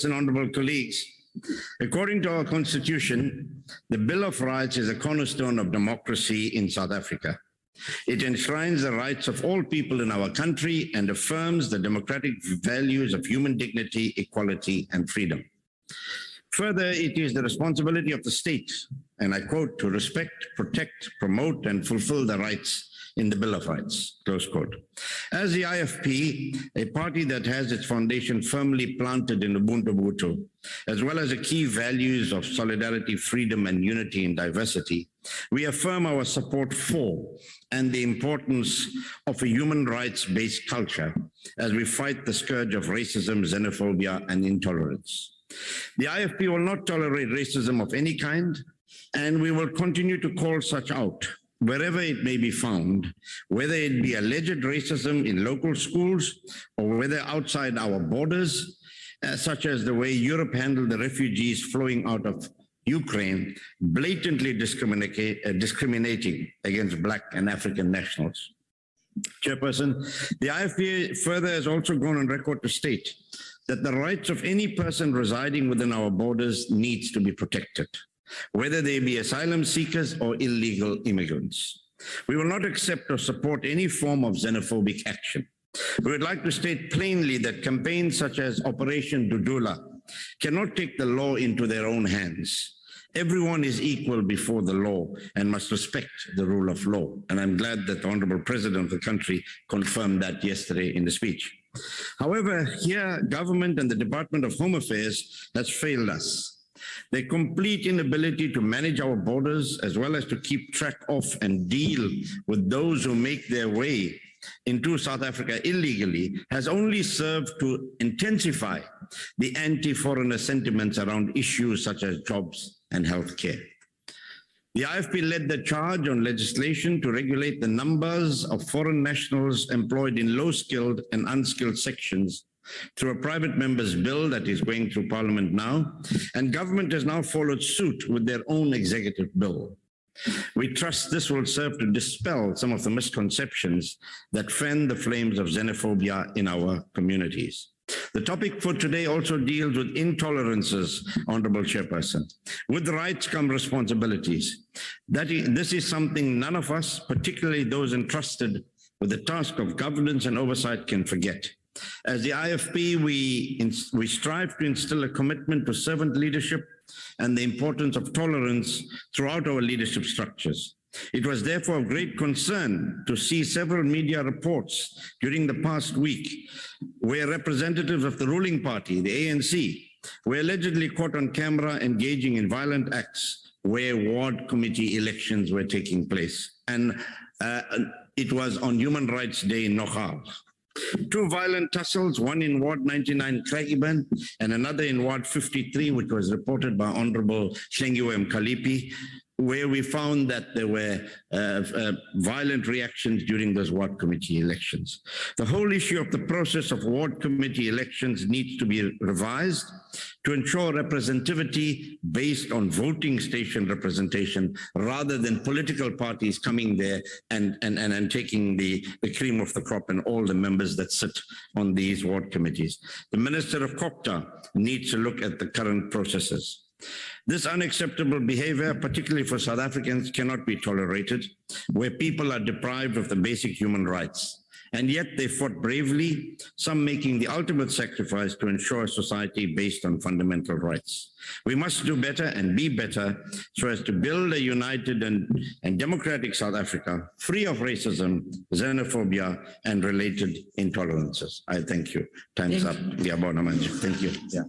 and honorable colleagues, according to our Constitution, the Bill of Rights is a cornerstone of democracy in South Africa. It enshrines the rights of all people in our country and affirms the democratic values of human dignity, equality, and freedom. Further, it is the responsibility of the state, and I quote, to respect, protect, promote, and fulfill the rights in the Bill of Rights, close quote. As the IFP, a party that has its foundation firmly planted in Ubuntu, as well as the key values of solidarity, freedom, and unity in diversity, we affirm our support for and the importance of a human rights-based culture as we fight the scourge of racism, xenophobia, and intolerance. The IFP will not tolerate racism of any kind, and we will continue to call such out wherever it may be found, whether it be alleged racism in local schools or whether outside our borders, such as the way Europe handled the refugees flowing out of Ukraine, blatantly discriminating against Black and African nationals. Chairperson, the IFP further has also gone on record to state that the rights of any person residing within our borders needs to be protected, whether they be asylum seekers or illegal immigrants. We will not accept or support any form of xenophobic action. We would like to state plainly that campaigns such as Operation Dudula cannot take the law into their own hands. Everyone is equal before the law and must respect the rule of law. And I'm glad that the Honorable President of the country confirmed that yesterday in the speech. However, here, government and the Department of Home Affairs has failed us. Their complete inability to manage our borders, as well as to keep track of and deal with those who make their way into South Africa illegally, has only served to intensify the anti-foreigner sentiments around issues such as jobs and healthcare. The IFP led the charge on legislation to regulate the numbers of foreign nationals employed in low-skilled and unskilled sections through a private member's bill that is going through Parliament now, and government has now followed suit with their own executive bill. We trust this will serve to dispel some of the misconceptions that fan the flames of xenophobia in our communities. The topic for today also deals with intolerances, Honorable Chairperson. With rights come responsibilities. This is something none of us, particularly those entrusted with the task of governance and oversight, can forget. As the IFP, we strive to instill a commitment to servant leadership and the importance of tolerance throughout our leadership structures. It was therefore of great concern to see several media reports during the past week where representatives of the ruling party, the ANC, were allegedly caught on camera engaging in violent acts where ward committee elections were taking place. And it was on Human Rights Day in Nogal. Two violent tussles, one in Ward 99 Craigieburn and another in Ward 53, which was reported by Honorable Singh Kalipi, where we found that there were violent reactions during those ward committee elections. The whole issue of the process of ward committee elections needs to be revised to ensure representativity based on voting station representation rather than political parties coming there and taking the cream of the crop and all the members that sit on these ward committees. The Minister of COPTA needs to look at the current processes. This unacceptable behavior, particularly for South Africans, cannot be tolerated, where people are deprived of the basic human rights. And yet they fought bravely, some making the ultimate sacrifice to ensure a society based on fundamental rights. We must do better and be better so as to build a united and democratic South Africa, free of racism, xenophobia, and related intolerances. I thank you. Time's up. Thank you. Yeah.